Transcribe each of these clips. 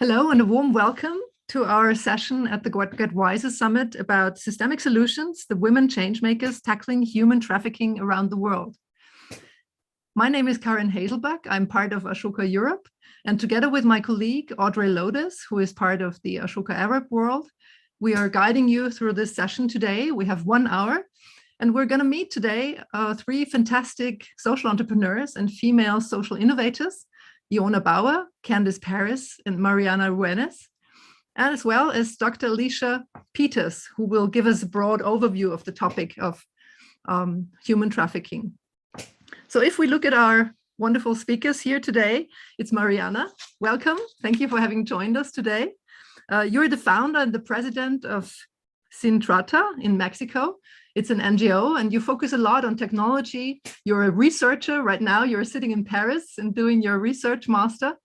Hello and a warm welcome to our session at the Get Wiser Summit about systemic solutions, the women changemakers tackling human trafficking around the world. My name is Karin Haselboeck. I'm part of Ashoka Europe, and together with my colleague Audrey Lodes, who is part of the Ashoka Arab world, we are guiding you through this session today. We have 1 hour, and we're going to meet today three fantastic social entrepreneurs and female social innovators: Iona Bauer, Candice Paris, and Mariana Ruenes, and as well as Dr. Alicia Peters, who will give us a broad overview of the topic of human trafficking. So if we look at our wonderful speakers here today, it's Mariana. Welcome. Thank you for having joined us today. You're the founder and the president of Sintrata in Mexico. It's an NGO, and you focus a lot on technology. You're a researcher right now. You're sitting in Paris and doing your research master.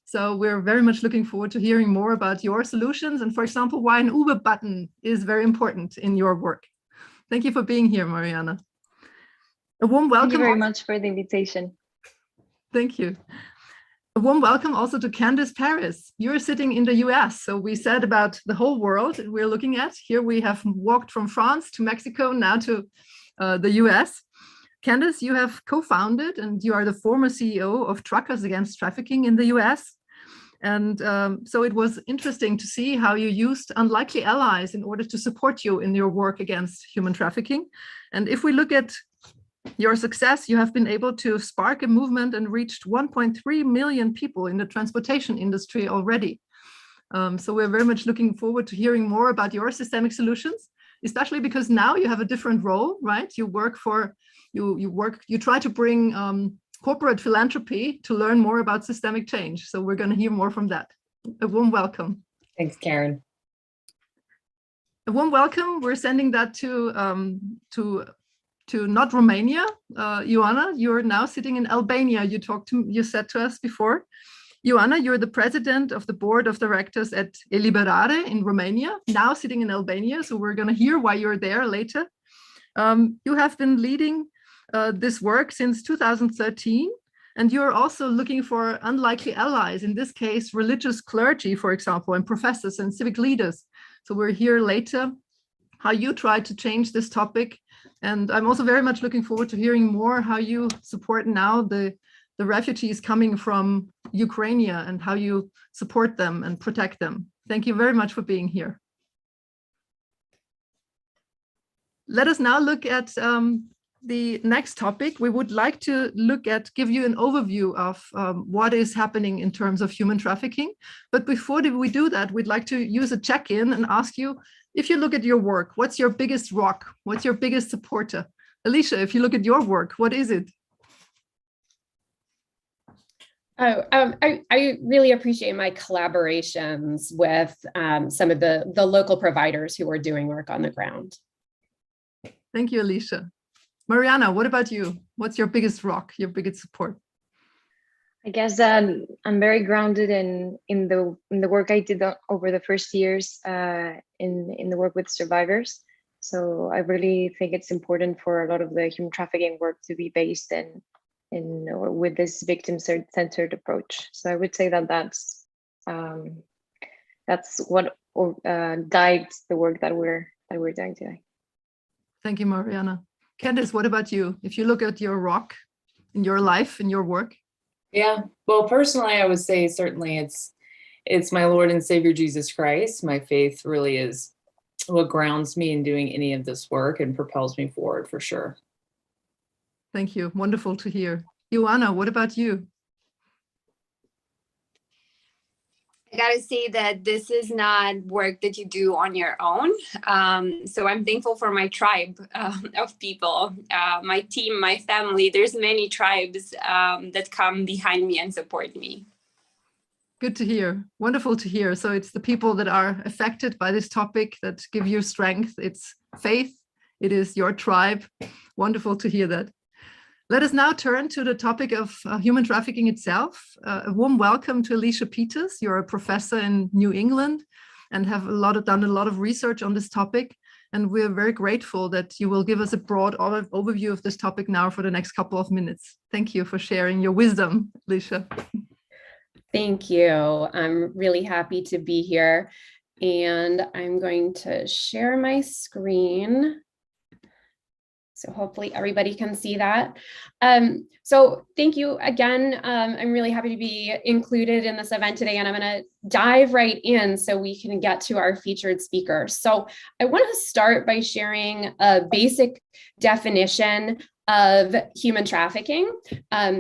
So we're very much looking forward to hearing more about your solutions and, for example, why an Uber button is very important in your work. Thank you for being here, Mariana. A warm welcome. Thank you very much for the invitation. Thank you. A warm welcome also to Candice Paris. You're sitting in the US. So we said about the whole world we're looking at. Here we have walked from France to Mexico, now to the US. Candice, you have co-founded and you are the former CEO of Truckers Against Trafficking in the US. And so it was interesting to see how you used unlikely allies in order to support you in your work against human trafficking. And if we look at your success, you have been able to spark a movement and reached 1.3 million people in the transportation industry already. So we're very much looking forward to hearing more about your systemic solutions, especially because now you have a different role, right? You work for, you try to bring corporate philanthropy to learn more about systemic change. So we're going to hear more from that. A warm welcome. Thanks, Karin. A warm welcome. We're sending that to not Romania. Ioana, you're now sitting in Albania. You said to us before. Ioana, you're the president of the board of directors at Eliberare in Romania, now sitting in Albania. So we're going to hear why you're there later. You have been leading this work since 2013, and you're also looking for unlikely allies, in this case, religious clergy, for example, and professors and civic leaders. So we're here later how you try to change this topic. And I'm also very much looking forward to hearing more how you support now the refugees coming from Ukraine and how you support them and protect them. Thank you very much for being here. Let us now look at the next topic. We would like to give you an overview of what is happening in terms of human trafficking. But before we do that, we'd like to use a check-in and ask you, if you look at your work, what's your biggest rock? What's your biggest supporter? Alicia, if you look at your work, what is it? I really appreciate my collaborations with some of the local providers who are doing work on the ground. Thank you, Alicia. Mariana, what about you? What's your biggest rock, your biggest support? I guess I'm very grounded in the work I did over the first years in the work with survivors. So I really think it's important for a lot of the human trafficking work to be based in with this victim-centered approach. So I would say that's what guides the work that we're doing today. Thank you, Mariana. Candice, what about you? If you look at your rock in your life, in your work? Yeah, well, personally, I would say certainly it's my Lord and Savior, Jesus Christ. My faith really is what grounds me in doing any of this work and propels me forward for sure. Thank you. Wonderful to hear. Ioana, what about you? I gotta say that this is not work that you do on your own. So I'm thankful for my tribe of people, my team, my family. There's many tribes that come behind me and support me. Good to hear. Wonderful to hear. So it's the people that are affected by this topic that give you strength. It's faith. It is your tribe. Wonderful to hear that. Let us now turn to the topic of human trafficking itself. A warm welcome to Alicia Peters. You're a professor in New England and have done a lot of research on this topic. And we're very grateful that you will give us a broad overview of this topic now for the next couple of minutes. Thank you for sharing your wisdom, Alicia. Thank you. I'm really happy to be here. And I'm going to share my screen. So hopefully everybody can see that. So thank you again. I'm really happy to be included in this event today, and I'm going to dive right in so we can get to our featured speaker. So I want to start by sharing a basic definition of human trafficking.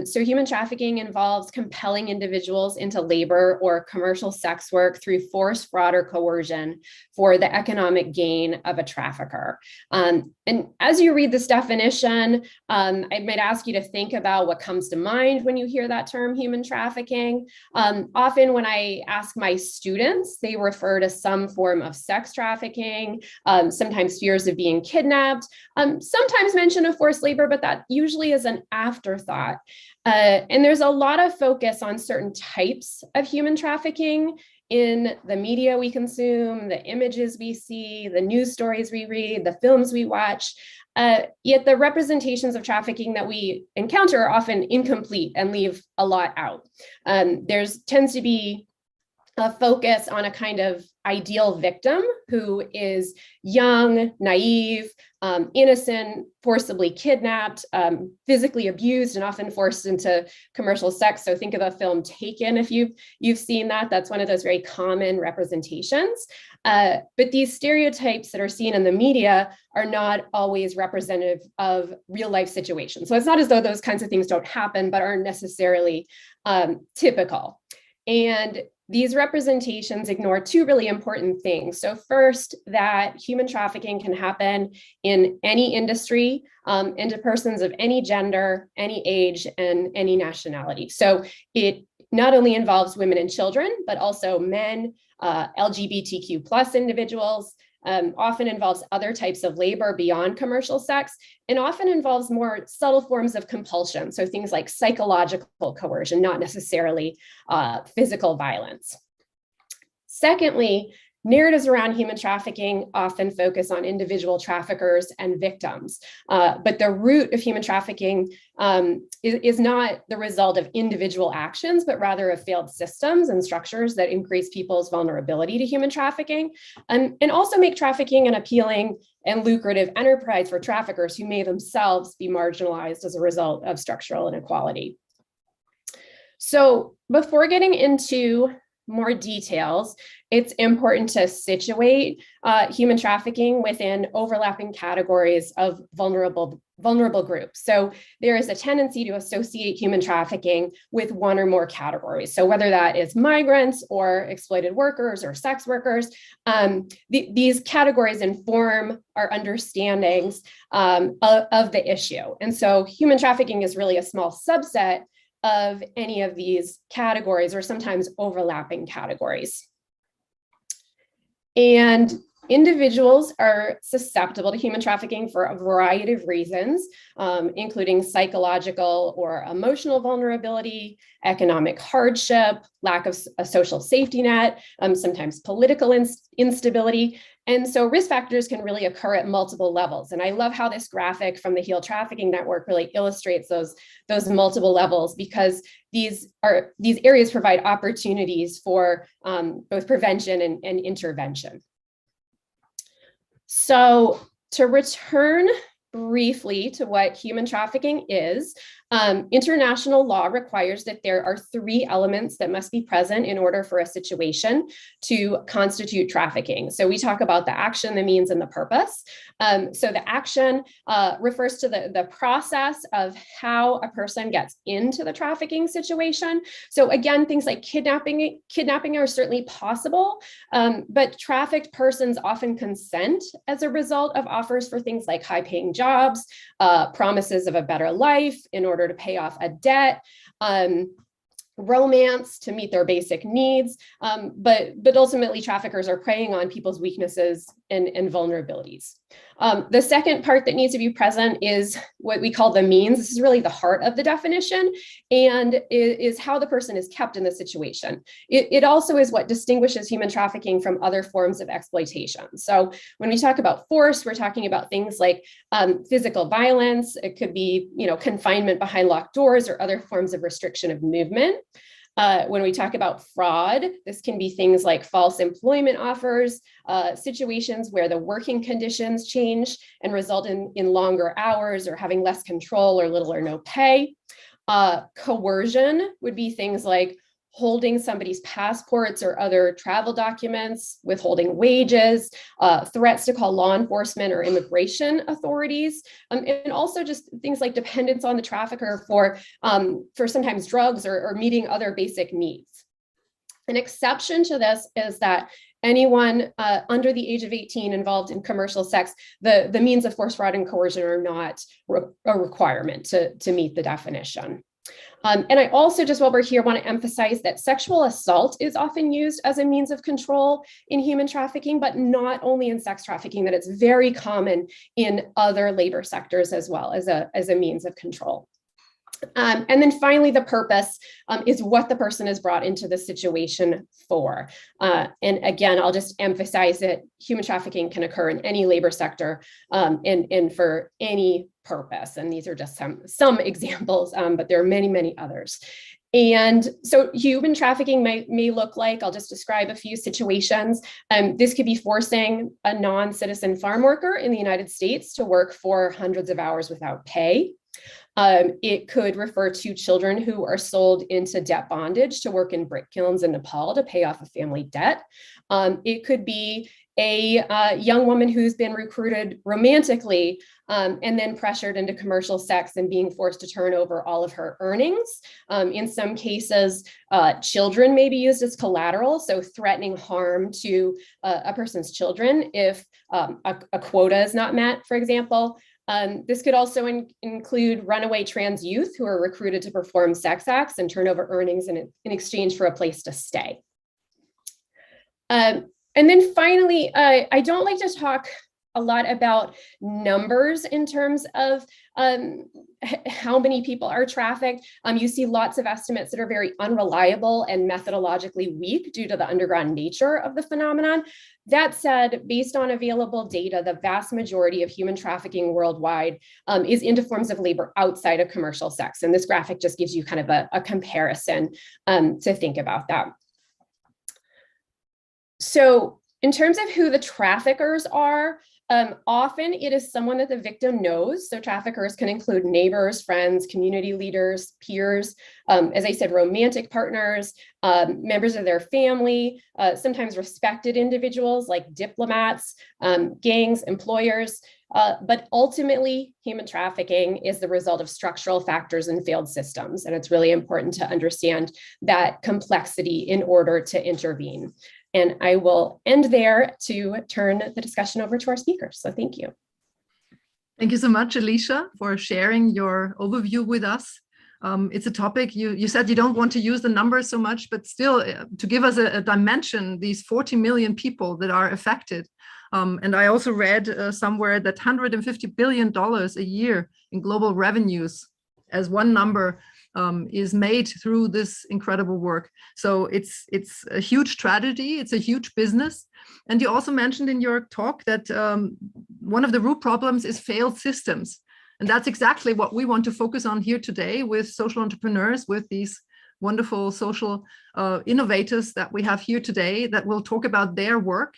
So human trafficking involves compelling individuals into labor or commercial sex work through force, fraud, or coercion for the economic gain of a trafficker. And as you read this definition, I might ask you to think about what comes to mind when you hear that term, human trafficking. Often when I ask my students, they refer to some form of sex trafficking, sometimes fears of being kidnapped, sometimes mention of forced labor, but that usually is an afterthought. And there's a lot of focus on certain types of human trafficking in the media we consume, the images we see, the news stories we read, the films we watch. Yet the representations of trafficking that we encounter are often incomplete and leave a lot out. Tends to be a focus on a kind of ideal victim who is young, naive, innocent, forcibly kidnapped, physically abused, and often forced into commercial sex. So think of the film Taken, if you've seen that. That's one of those very common representations. But these stereotypes that are seen in the media are not always representative of real life situations. So it's not as though those kinds of things don't happen, but aren't necessarily typical. And these representations ignore two really important things. So first, that human trafficking can happen in any industry and to persons of any gender, any age, and any nationality. So it not only involves women and children, but also men, LGBTQ plus individuals, often involves other types of labor beyond commercial sex, and often involves more subtle forms of compulsion. So things like psychological coercion, not necessarily physical violence. Secondly, narratives around human trafficking often focus on individual traffickers and victims, but the root of human trafficking is not the result of individual actions, but rather of failed systems and structures that increase people's vulnerability to human trafficking, and also make trafficking an appealing and lucrative enterprise for traffickers who may themselves be marginalized as a result of structural inequality. So before getting into more details, it's important to situate human trafficking within overlapping categories of vulnerable groups. So there is a tendency to associate human trafficking with one or more categories. So whether that is migrants or exploited workers or sex workers, these categories inform our understandings of the issue. And so human trafficking is really a small subset of any of these categories, or sometimes overlapping categories. And individuals are susceptible to human trafficking for a variety of reasons, including psychological or emotional vulnerability, economic hardship, lack of a social safety net, sometimes political instability. And so risk factors can really occur at multiple levels. And I love how this graphic from the Heal Trafficking Network really illustrates those multiple levels, because these areas provide opportunities for both prevention and intervention. So to return briefly to what human trafficking is, international law requires that there are 3 elements that must be present in order for a situation to constitute trafficking. So we talk about the action, the means, and the purpose. So the action refers to the process of how a person gets into the trafficking situation. So again, things like kidnapping are certainly possible, but trafficked persons often consent as a result of offers for things like high-paying jobs, promises of a better life in order to pay off a debt, romance to meet their basic needs, but ultimately traffickers are preying on people's weaknesses and vulnerabilities. The second part that needs to be present is what we call the means. This is really the heart of the definition, and is how the person is kept in the situation. It also is what distinguishes human trafficking from other forms of exploitation. So when we talk about force, we're talking about things like physical violence. It could be, confinement behind locked doors or other forms of restriction of movement. When we talk about fraud, this can be things like false employment offers, situations where the working conditions change and result in longer hours or having less control or little or no pay. Coercion would be things like holding somebody's passports or other travel documents, withholding wages, threats to call law enforcement or immigration authorities, and also just things like dependence on the trafficker for sometimes drugs or meeting other basic needs. An exception to this is that anyone under the age of 18 involved in commercial sex, the means of force, fraud, and coercion are not a requirement to meet the definition. And I also, just while we're here, want to emphasize that sexual assault is often used as a means of control in human trafficking, but not only in sex trafficking, that it's very common in other labor sectors as well as a means of control. And then finally, the purpose is what the person is brought into the situation for. And again, I'll just emphasize that human trafficking can occur in any labor sector and for any purpose. And these are just some examples, but there are many, many others. And so human trafficking may look like, I'll just describe a few situations. This could be forcing a non-citizen farm worker in the United States to work for hundreds of hours without pay. It could refer to children who are sold into debt bondage to work in brick kilns in Nepal to pay off a family debt. It could be a young woman who's been recruited romantically and then pressured into commercial sex and being forced to turn over all of her earnings. In some cases, children may be used as collateral, so threatening harm to a person's children if a quota is not met, for example. This could also include runaway trans youth who are recruited to perform sex acts and turn over earnings in exchange for a place to stay. And then finally, I don't like to talk a lot about numbers in terms of how many people are trafficked. You see lots of estimates that are very unreliable and methodologically weak due to the underground nature of the phenomenon. That said, based on available data, the vast majority of human trafficking worldwide is into forms of labor outside of commercial sex. And this graphic just gives you kind of a comparison to think about that. So in terms of who the traffickers are, often it is someone that the victim knows. So traffickers can include neighbors, friends, community leaders, peers, as I said, romantic partners, members of their family, sometimes respected individuals like diplomats, gangs, employers. But ultimately, human trafficking is the result of structural factors and failed systems. And it's really important to understand that complexity in order to intervene. And I will end there to turn the discussion over to our speakers. So thank you. Thank you so much, Alicia, for sharing your overview with us. It's a topic you said you don't want to use the numbers so much, but still to give us a dimension, these 40 million people that are affected. And I also read somewhere that $150 billion a year in global revenues as one number is made through this incredible work. So it's a huge tragedy. It's a huge business. And you also mentioned in your talk that one of the root problems is failed systems. And that's exactly what we want to focus on here today with social entrepreneurs, with these wonderful social innovators that we have here today that will talk about their work.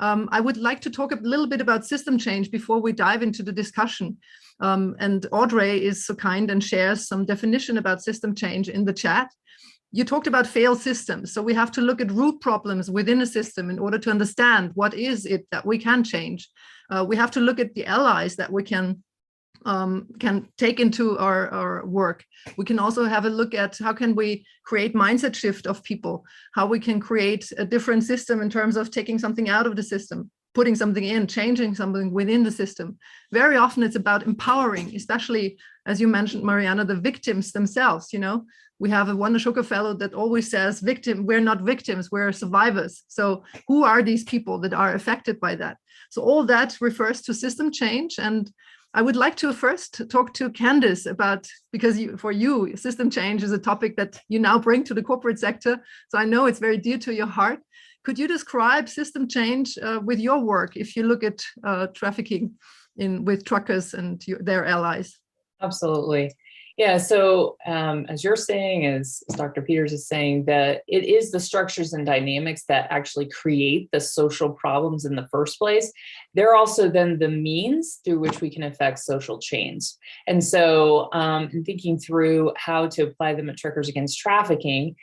I would like to talk a little bit about system change before we dive into the discussion. And Audrey is so kind and shares some definition about system change in the chat. You talked about failed systems. So we have to look at root problems within a system in order to understand what is it that we can change. We have to look at the allies that we can take into our work. We can also have a look at how can we create mindset shift of people, how we can create a different system in terms of taking something out of the system, putting something in, changing something within the system. Very often it's about empowering, especially as you mentioned, Mariana, the victims themselves. You know, we have a one Ashoka fellow that always says, we're not victims, we're survivors. So who are these people that are affected by that? So all that refers to system change. And I would like to first talk to Candice about, because for you, system change is a topic that you now bring to the corporate sector. So I know it's very dear to your heart. Could you describe system change with your work if you look at trafficking with truckers and their allies? Absolutely. Yeah, so as you're saying, as Dr. Peters is saying, that it is the structures and dynamics that actually create the social problems in the first place. They're also then the means through which we can affect social change. And so in thinking through how to apply them at Truckers Against Trafficking,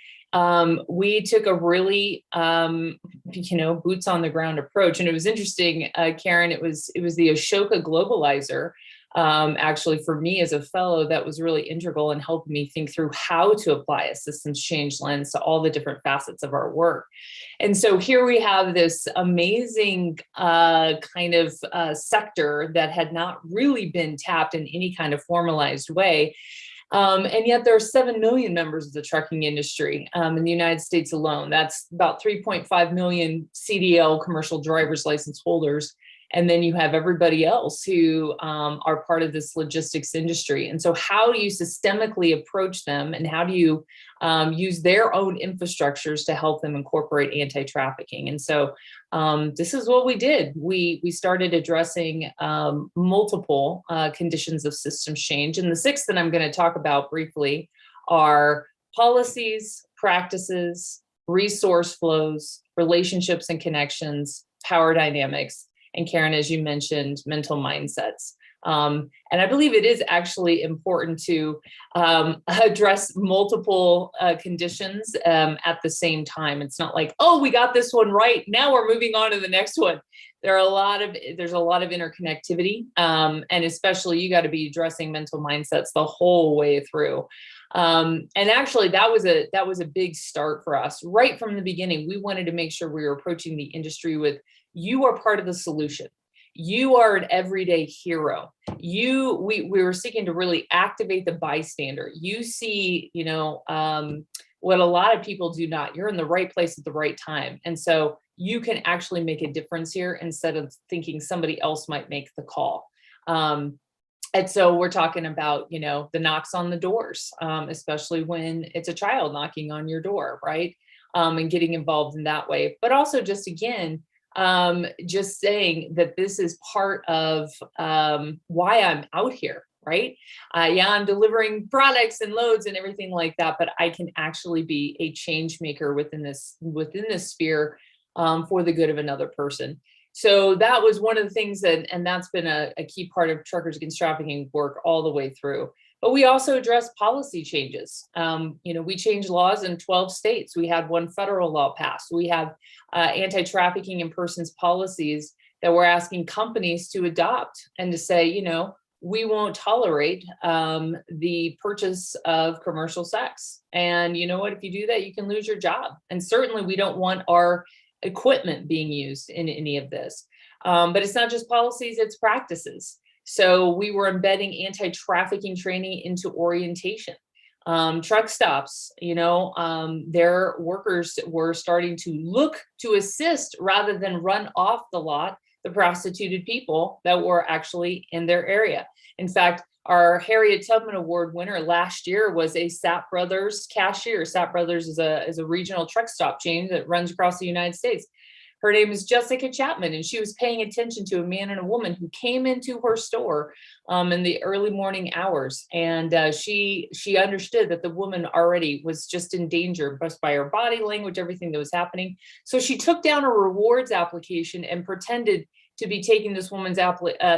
we took a really, boots on the ground approach. And it was interesting, Karin, it was the Ashoka Globalizer, actually for me as a fellow, that was really integral in helping me think through how to apply a systems change lens to all the different facets of our work. And so here we have this amazing sector that had not really been tapped in any kind of formalized way. And yet there are 7 million members of the trucking industry in the United States alone. That's about 3.5 million CDL commercial driver's license holders. And then you have everybody else who are part of this logistics industry. And so how do you systemically approach them, and how do you use their own infrastructures to help them incorporate anti-trafficking? And so this is what we did. We started addressing multiple conditions of systems change. And the 6 that I'm going to talk about briefly are policies, practices, resource flows, relationships and connections, power dynamics, and Karin, as you mentioned, mental mindsets. And I believe it is actually important to address multiple conditions at the same time. It's not like, oh, we got this one right, now we're moving on to the next one. There's a lot of interconnectivity, and especially you got to be addressing mental mindsets the whole way through. And actually, that was a big start for us right from the beginning. We wanted to make sure we were approaching the industry with, you are part of the solution. You are an everyday hero. We were seeking to really activate the bystander. You see, what a lot of people do not. You're in the right place at the right time. And so you can actually make a difference here instead of thinking somebody else might make the call. And so we're talking about, the knocks on the doors, especially when it's a child knocking on your door, right? And getting involved in that way. But also just saying that this is part of why I'm out here, right? I'm delivering products and loads and everything like that, but I can actually be a change maker within this sphere for the good of another person. So that was one of the things and that's been a key part of Truckers Against Trafficking work all the way through. But we also addressed policy changes. We changed laws in 12 states. We had one federal law passed. We have anti-trafficking in persons policies that we're asking companies to adopt and to say, we won't tolerate the purchase of commercial sex. And you know what, if you do that, you can lose your job. And certainly we don't want our equipment being used in any of this. But it's not just policies, it's practices. So we were embedding anti-trafficking training into orientation. Truck stops, their workers were starting to look to assist rather than run off the lot the prostituted people that were actually in their area. In fact, our Harriet Tubman Award winner last year was a Sapp Brothers cashier. Sapp Brothers is a regional truck stop chain that runs across the United States. Her name is Jessica Chapman, and she was paying attention to a man and a woman who came into her store in the early morning hours. And she understood that the woman already was just in danger just by her body language, everything that was happening. So she took down a rewards application and pretended to be taking this woman's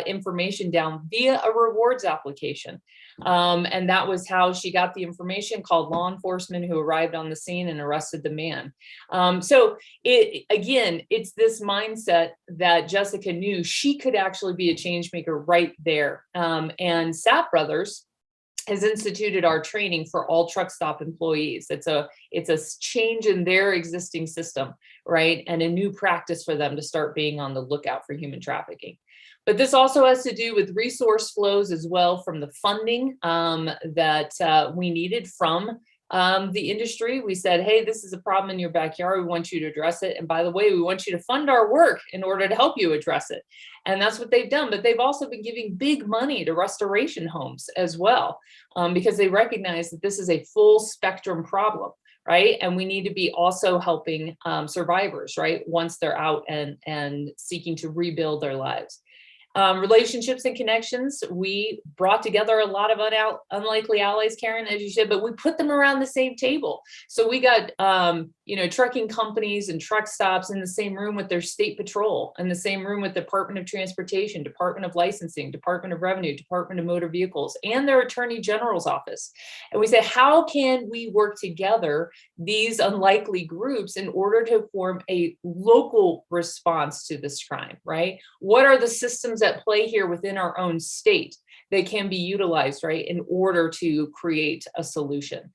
information down via a rewards application. And that was how she got the information, called law enforcement, who arrived on the scene and arrested the man. So it's this mindset that Jessica knew she could actually be a change maker right there. And Sapp Brothers has instituted our training for all truck stop employees. It's a change in their existing system, right? And a new practice for them to start being on the lookout for human trafficking. But this also has to do with resource flows as well, from the funding that we needed from the industry. We said, hey, this is a problem in your backyard. We want you to address it. And by the way, we want you to fund our work in order to help you address it. And that's what they've done. But they've also been giving big money to restoration homes as well, because they recognize that this is a full spectrum problem, right? And we need to be also helping survivors, right? Once they're out and seeking to rebuild their lives. Relationships and connections. We brought together a lot of unlikely allies, Karin, as you said, but we put them around the same table. So we got, trucking companies and truck stops in the same room with their state patrol, in the same room with Department of Transportation, Department of Licensing, Department of Revenue, Department of Motor Vehicles, and their Attorney General's office. And we said, how can we work together, these unlikely groups, in order to form a local response to this crime, right? What are the systems at play here within our own state that can be utilized, right, in order to create a solution?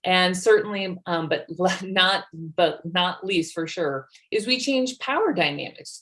And certainly, but not least for sure, is we change power dynamics.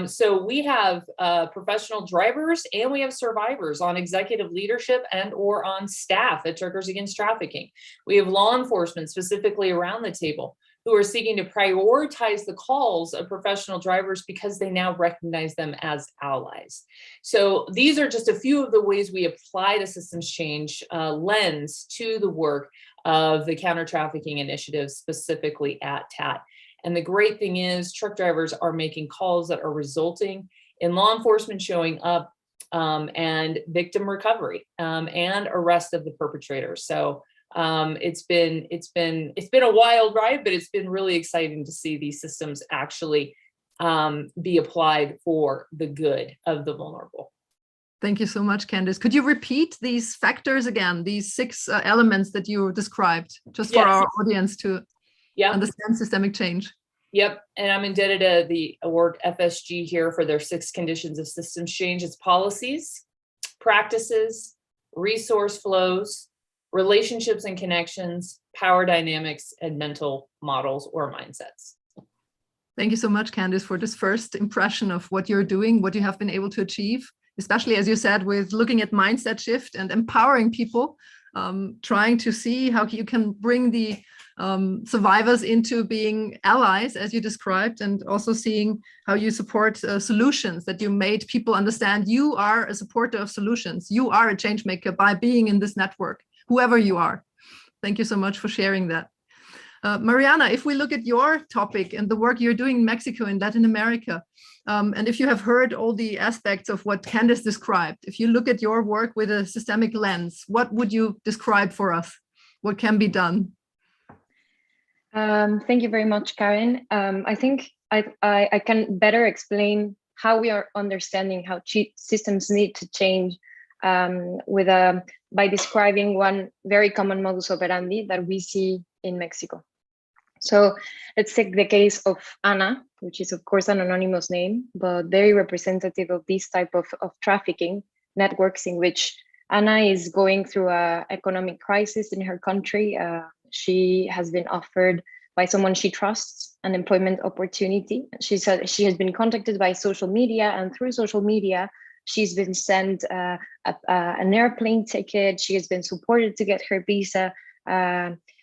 So we have professional drivers and we have survivors on executive leadership and or on staff at Truckers Against Trafficking. We have law enforcement specifically around the table who are seeking to prioritize the calls of professional drivers because they now recognize them as allies. So these are just a few of the ways we apply the systems change lens to the work of the counter-trafficking initiative, specifically at TAT. And the great thing is truck drivers are making calls that are resulting in law enforcement showing up and victim recovery and arrest of the perpetrators. So it's been a wild ride, but it's been really exciting to see these systems actually be applied for the good of the vulnerable. Thank you so much, Candice. Could you repeat these factors again, these 6 elements that you described, just for our audience to understand systemic change? Yep, and I'm indebted to the award FSG here for their 6 conditions of systems change. It's policies, practices, resource flows, relationships and connections, power dynamics, and mental models or mindsets. Thank you so much, Candice, for this first impression of what you're doing, what you have been able to achieve, especially, as you said, with looking at mindset shift and empowering people, trying to see how you can bring the survivors into being allies, as you described, and also seeing how you support solutions, that you made people understand you are a supporter of solutions. You are a change maker by being in this network, whoever you are. Thank you so much for sharing that. Mariana, if we look at your topic and the work you're doing in Mexico and Latin America, and if you have heard all the aspects of what Candice described, if you look at your work with a systemic lens, what would you describe for us? What can be done? Thank you very much, Karin. I think I can better explain how we are understanding how systems need to change by describing one very common modus operandi that we see in Mexico. So let's take the case of Ana, which is of course an anonymous name, but very representative of this type of trafficking networks in which Ana is going through an economic crisis in her country. She has been offered by someone she trusts an employment opportunity. She said she has been contacted by social media, and through social media, she's been sent an airplane ticket. She has been supported to get her visa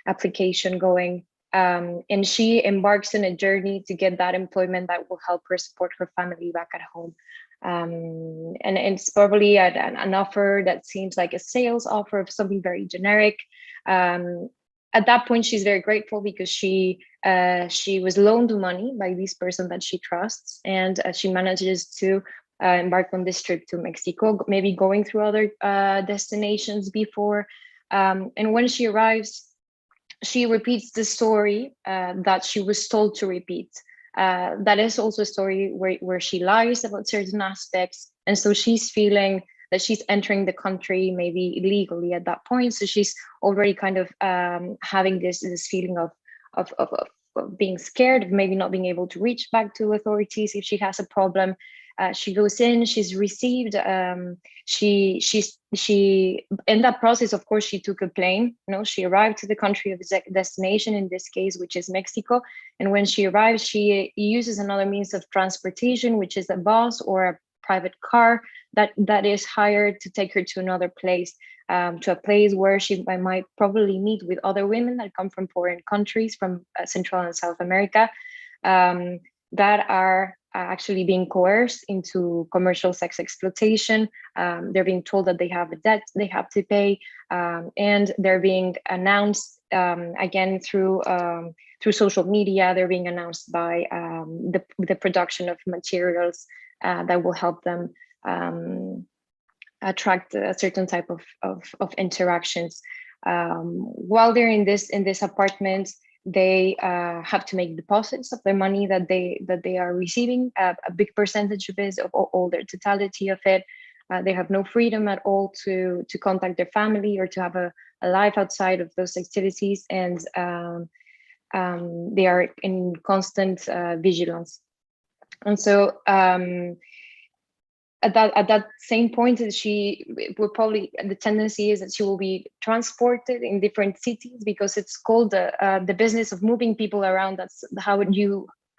application going. And she embarks on a journey to get that employment that will help her support her family back at home. And it's probably an offer that seems like a sales offer of something very generic. At that point, she's very grateful because she was loaned money by this person that she trusts, and she manages to embark on this trip to Mexico, maybe going through other destinations before. And when she arrives, she repeats the story that she was told to repeat. That is also a story where she lies about certain aspects. And so she's feeling that she's entering the country maybe illegally at that point. So she's already kind of having this feeling of being scared, of maybe not being able to reach back to authorities if she has a problem. She goes in, she's received, she in that process, of course, she took a plane. She arrived to the country of destination, in this case, which is Mexico. And when she arrives, she uses another means of transportation, which is a bus or a private car that is hired to take her to another place, to a place where she might probably meet with other women that come from foreign countries, from Central and South America, that are actually being coerced into commercial sex exploitation. They're being told that they have a debt they have to pay, and they're being announced again through social media. They're being announced by the production of materials that will help them attract a certain type of interactions. While they're in this apartment, they have to make deposits of their money that they are receiving. A big percentage of it, of all their totality of it. They have no freedom at all to contact their family or to have a life outside of those activities, and they are in constant vigilance. And so at that same point, she will probably, the tendency is that she will be transported in different cities, because it's called the business of moving people around.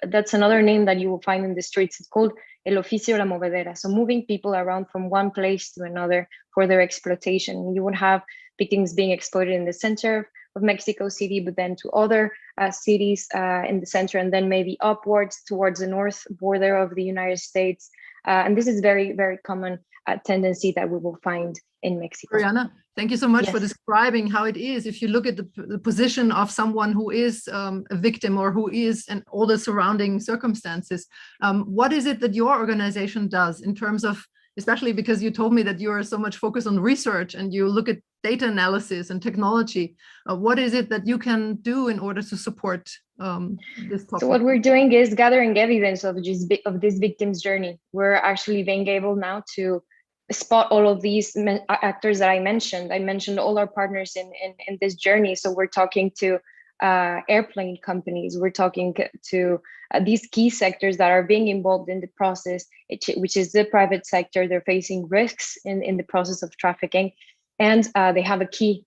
That's another name that you will find in the streets. It's called el oficio de la movedera. So moving people around from one place to another for their exploitation. You would have victims being exploited in the center of Mexico City, but then to other cities in the center, and then maybe upwards towards the north border of the United States. And this is very, very common tendency that we will find in Mexico. Mariana, thank you so much Yes. for describing how it is. If you look at the position of someone who is a victim, or who is, and all the surrounding circumstances, what is it that your organization does in terms of, especially because you told me that you are so much focused on research and you look at data analysis and technology, what is it that you can do in order to support this topic? So what we're doing is gathering evidence of this victim's journey. We're actually being able now to spot all of these actors that I mentioned. I mentioned all our partners in this journey. So we're talking to airplane companies. We're talking to these key sectors that are being involved in the process, which is the private sector. They're facing risks in the process of trafficking, and they have a key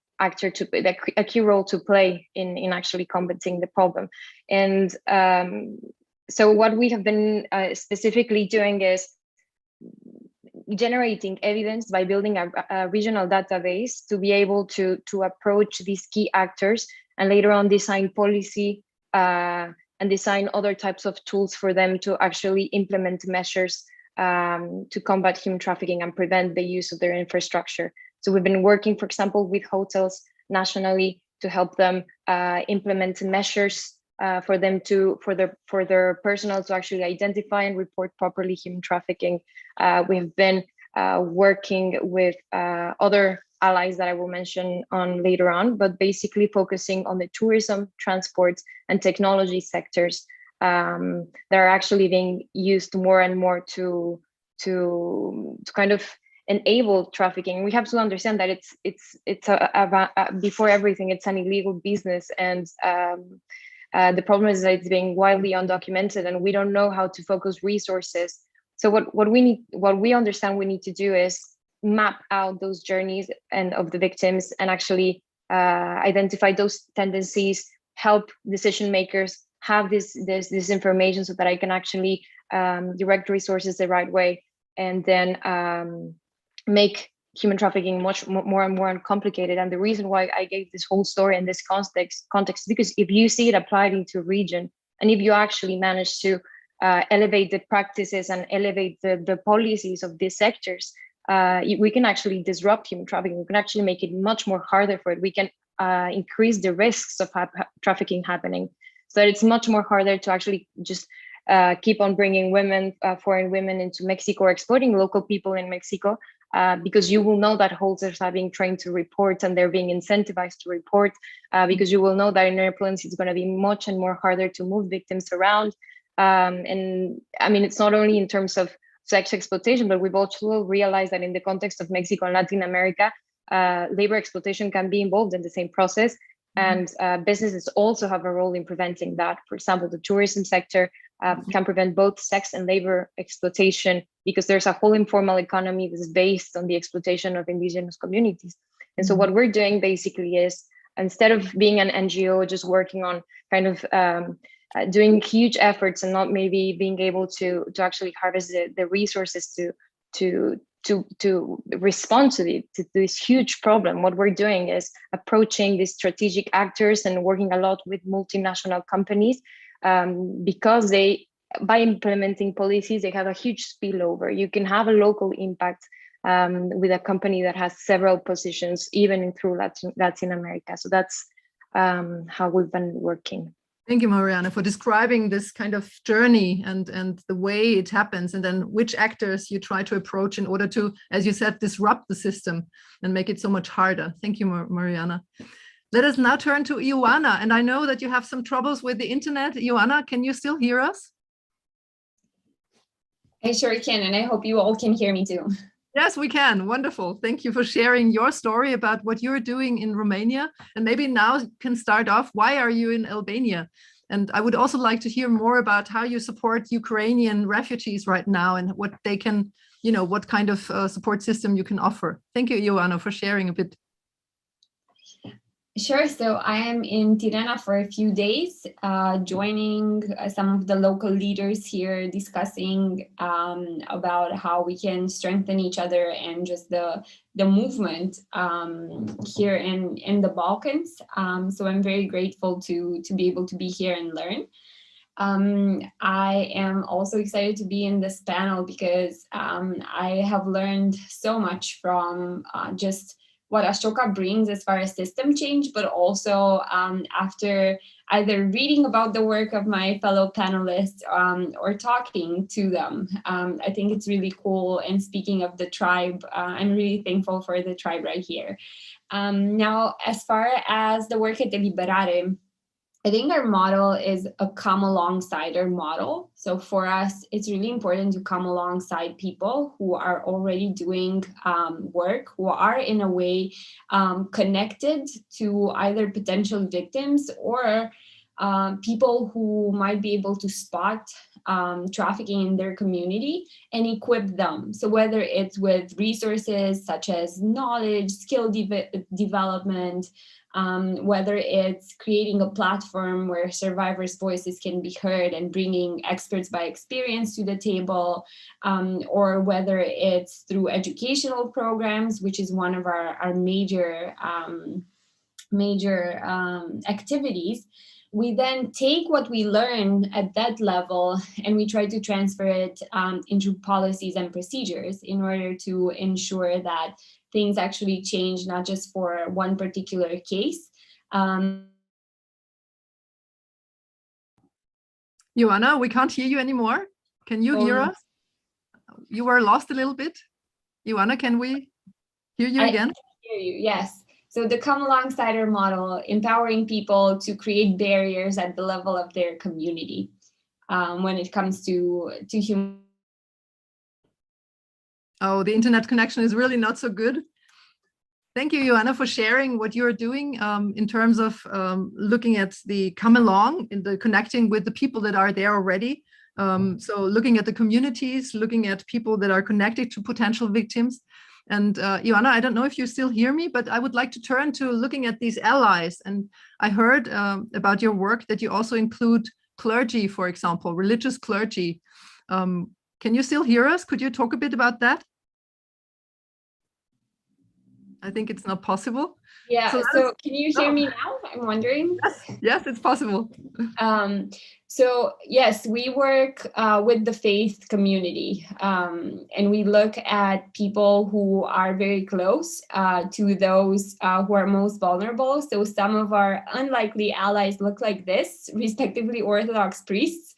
role to play in actually combating the problem. And so what we have been specifically doing is generating evidence by building a regional database to be able to approach these key actors, and later on design policy and design other types of tools for them to actually implement measures to combat human trafficking and prevent the use of their infrastructure. So we've been working, for example, with hotels nationally to help them implement measures for their personnel to actually identify and report properly human trafficking. We have been working with other allies that I will mention on later on, but basically focusing on the tourism, transport, and technology sectors that are actually being used more and more to kind of enable trafficking. We have to understand that it's before everything, it's an illegal business, and the problem is that it's being widely undocumented, and we don't know how to focus resources. So what we understand we need to do is map out those journeys and of the victims, and actually identify those tendencies, help decision makers have this information so that I can actually direct resources the right way, and then make human trafficking much more and more complicated. And the reason why I gave this whole story in this context, because if you see it applied into a region, and if you actually manage to elevate the practices and elevate the policies of these sectors, we can actually disrupt human trafficking. We can actually make it much more harder for it. We can increase the risks of trafficking happening. So that it's much more harder to actually just keep on bringing women, foreign women into Mexico, or exploiting local people in Mexico, because you will know that holders are being trained to report, and they're being incentivized to report, because you will know that in airplanes it's going to be much and more harder to move victims around. And I mean, it's not only in terms of sex exploitation, but we've also realized that in the context of Mexico and Latin America, labor exploitation can be involved in the same process. And businesses also have a role in preventing that. For example, the tourism sector can prevent both sex and labor exploitation, because there's a whole informal economy that's based on the exploitation of indigenous communities. And so what we're doing basically is, instead of being an NGO just working on kind of doing huge efforts and not maybe being able to actually harvest the resources to respond to this huge problem, what we're doing is approaching these strategic actors and working a lot with multinational companies, because by implementing policies, they have a huge spillover. You can have a local impact with a company that has several positions, even through Latin America. So that's how we've been working. Thank you, Mariana, for describing this kind of journey and the way it happens, and then which actors you try to approach in order to, as you said, disrupt the system and make it so much harder. Thank you, Mariana. Let us now turn to Ioana, and I know that you have some troubles with the internet. Ioana, can you still hear us? I sure can, and I hope you all can hear me too. Yes, we can. Wonderful. Thank you for sharing your story about what you're doing in Romania. And maybe now can start off, why are you in Albania? And I would also like to hear more about how you support Ukrainian refugees right now and what they can, what kind of support system you can offer. Thank you, Ioana, for sharing a bit. Sure. So I am in Tirana for a few days, joining some of the local leaders here, discussing about how we can strengthen each other and just the movement here in the Balkans. So I'm very grateful to be able to be here and learn. I am also excited to be in this panel because I have learned so much from just what Ashoka brings as far as system change, but also after either reading about the work of my fellow panelists or talking to them. I think it's really cool. And speaking of the tribe, I'm really thankful for the tribe right here. Now, as far as the work at Deliberare, I think our model is a come alongside our model. So for us, it's really important to come alongside people who are already doing work, who are in a way connected to either potential victims or people who might be able to spot trafficking in their community and equip them. So whether it's with resources such as knowledge, skill development, whether it's creating a platform where survivors' voices can be heard and bringing experts by experience to the table, or whether it's through educational programs, which is one of our major activities. We then take what we learn at that level and we try to transfer it into policies and procedures in order to ensure that things actually change, not just for one particular case. Ioana, we can't hear you anymore. Can you hear us? You were lost a little bit. Ioana, can we hear you again? I can hear you, yes. So the come alongside our model, empowering people to create barriers at the level of their community when it comes to human. Oh, the internet connection is really not so good. Thank you, Ioana, for sharing what you're doing in terms of looking at the come along and the connecting with the people that are there already. So looking at the communities, looking at people that are connected to potential victims. And Ioana, I don't know if you still hear me, but I would like to turn to looking at these allies. And I heard about your work that you also include clergy, for example, religious clergy. Can you still hear us? Could you talk a bit about that? I think it's not possible. Yeah, so can you hear me now? I'm wondering. Yes, it's possible. So yes, we work with the faith community and we look at people who are very close to those who are most vulnerable. So some of our unlikely allies look like this, respectively Orthodox priests.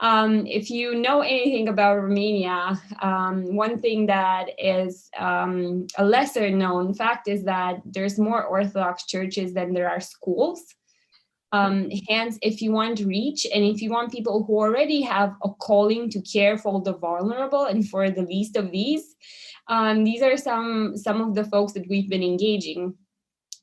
If you know anything about Romania, one thing that is a lesser known fact is that there's more Orthodox churches than there are schools. Hence, if you want reach and if you want people who already have a calling to care for the vulnerable and for the least of these are some of the folks that we've been engaging.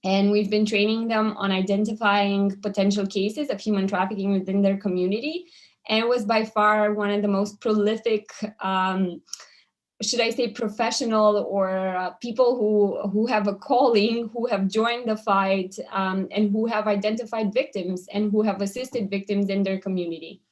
And we've been training them on identifying potential cases of human trafficking within their community. And it was by far one of the most prolific, should I say, professional or people who have a calling, who have joined the fight and who have identified victims and who have assisted victims in their community.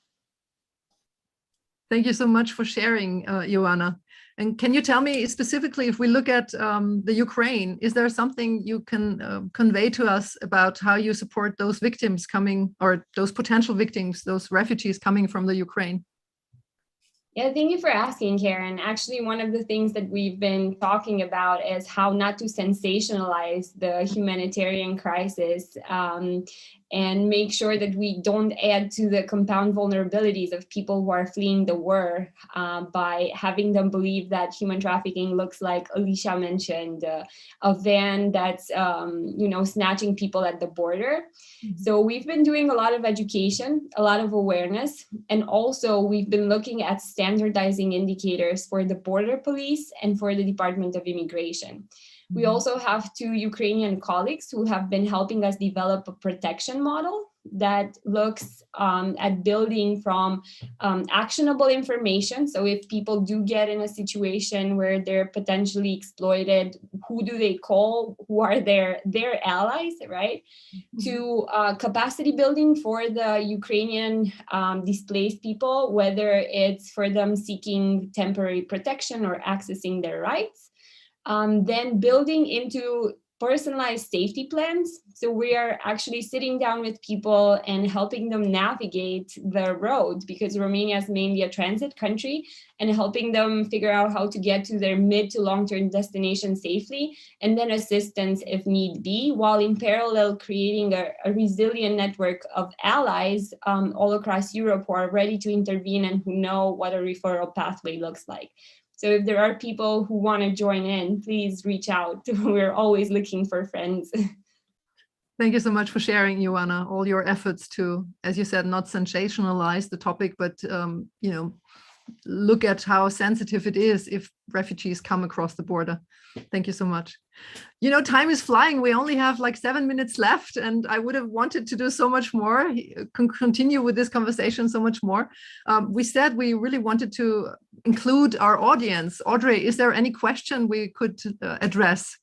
Thank you so much for sharing, Ioana. And can you tell me specifically, if we look at the Ukraine, is there something you can convey to us about how you support those victims coming, or those potential victims, those refugees coming from the Ukraine? Yeah, thank you for asking, Karin. Actually, one of the things that we've been talking about is how not to sensationalize the humanitarian crisis, and make sure that we don't add to the compound vulnerabilities of people who are fleeing the war, by having them believe that human trafficking looks like Alicia mentioned, a van that's snatching people at the border. So we've been doing a lot of education, a lot of awareness, and also we've been looking at standardizing indicators for the border police and for the Department of Immigration. We also have 2 Ukrainian colleagues who have been helping us develop a protection model that looks at building from actionable information. So if people do get in a situation where they're potentially exploited, who do they call? Who are their allies, right? To capacity building for the Ukrainian displaced people, whether it's for them seeking temporary protection or accessing their rights. Then building into personalized safety plans. So we are actually sitting down with people and helping them navigate the road, because Romania is mainly a transit country, and helping them figure out how to get to their mid to long-term destination safely, and then assistance if need be, while in parallel creating a resilient network of allies all across Europe who are ready to intervene and who know what a referral pathway looks like. So if there are people who want to join in, please reach out. We're always looking for friends. Thank you so much for sharing, Ioana, all your efforts to, as you said, not sensationalize the topic, but look at how sensitive it is if refugees come across the border. Thank you so much. Time is flying. We only have like 7 minutes left, and I would have wanted to do so much more, continue with this conversation so much more. We said we really wanted to include our audience. Audrey, is there any question we could address?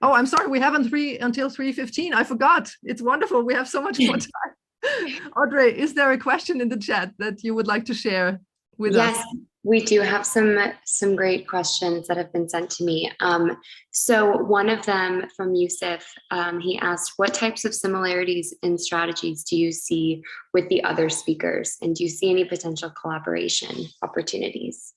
Oh, I'm sorry, we have until 3:15. I forgot. It's wonderful. We have so much more time. Audrey, is there a question in the chat that you would like to share with us? Yes, we do have some great questions that have been sent to me. So one of them from Yusuf, he asked, what types of similarities in strategies do you see with the other speakers? And do you see any potential collaboration opportunities?